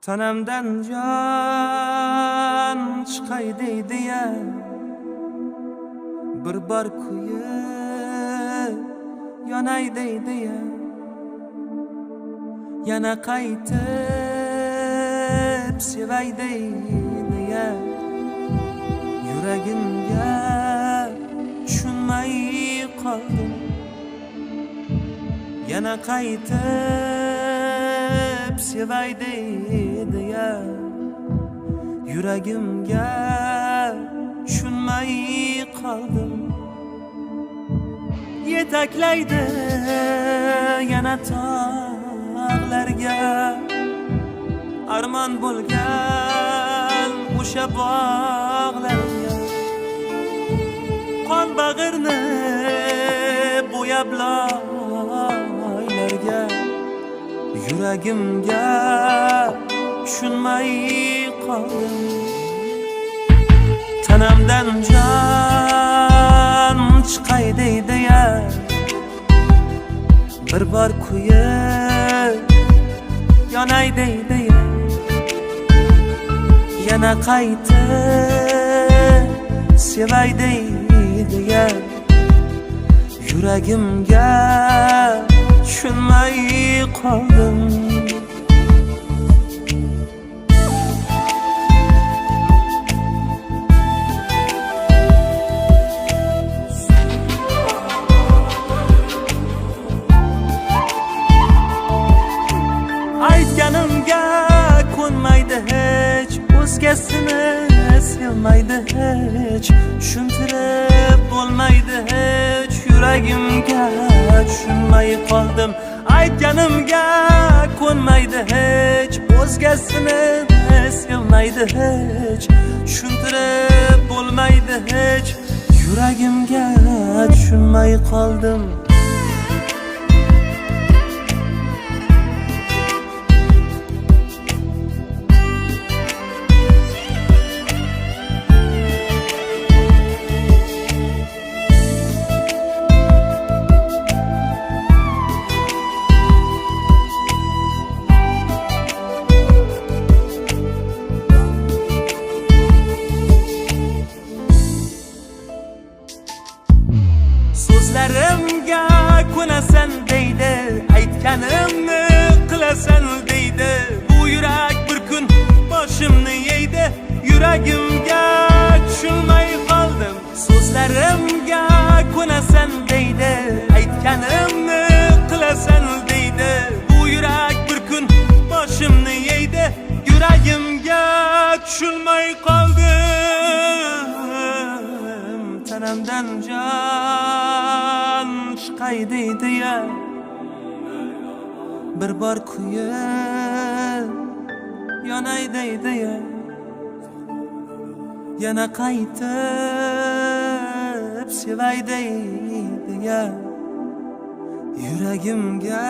Tanamdan jon chiqay deydi-ya, bir bor kuyib yonay deydi-ya, yana qaytib sevay deydi-ya, yuragimga tushunmay qoldim. Yana qaytib sevay deydi-ya, yuragimga tushunmay qoldim. Yetaklaydi yana tog'larga, armon bo'lgan o'sha bog'larga, qon bag'irni bo'yab loylarga, yuragimga tushunmay qoldim. Tanamdan jon chiqay deydi-ya, bir bor kuyib yonay deydi-ya, yana qaytib sevay deydi-ya, yuragimga tushunmay qoldim. Aytganimga ko'nmaydi hech, o'zgasini sevmaydi hech, tushuntirib bo'lmaydi hech, yuragimga tushunmay qoldim. Aytganimga ko'nmaydi hech, o'zgasini sevmaydi hech, tushuntirib bo'lmaydi hech, yuragimga tushunmay qoldim. So'zlarimga ko'nasan deydi, aytganimni qilasan deydi. Bu yurak bir kun boshimni yeydi, yuragimga tushunmay qoldim. So'zlarimga ko'nasan deydi, aytganimni qilasan deydi. Bu yurak bir kun boshimni yeydi, yuragimga tushunmay qoldim. Tanamdan jon chiqay deydi-ya, bir bor kuyib yonay deydi-ya, yana qaytib sevay deydi-ya, yuragimga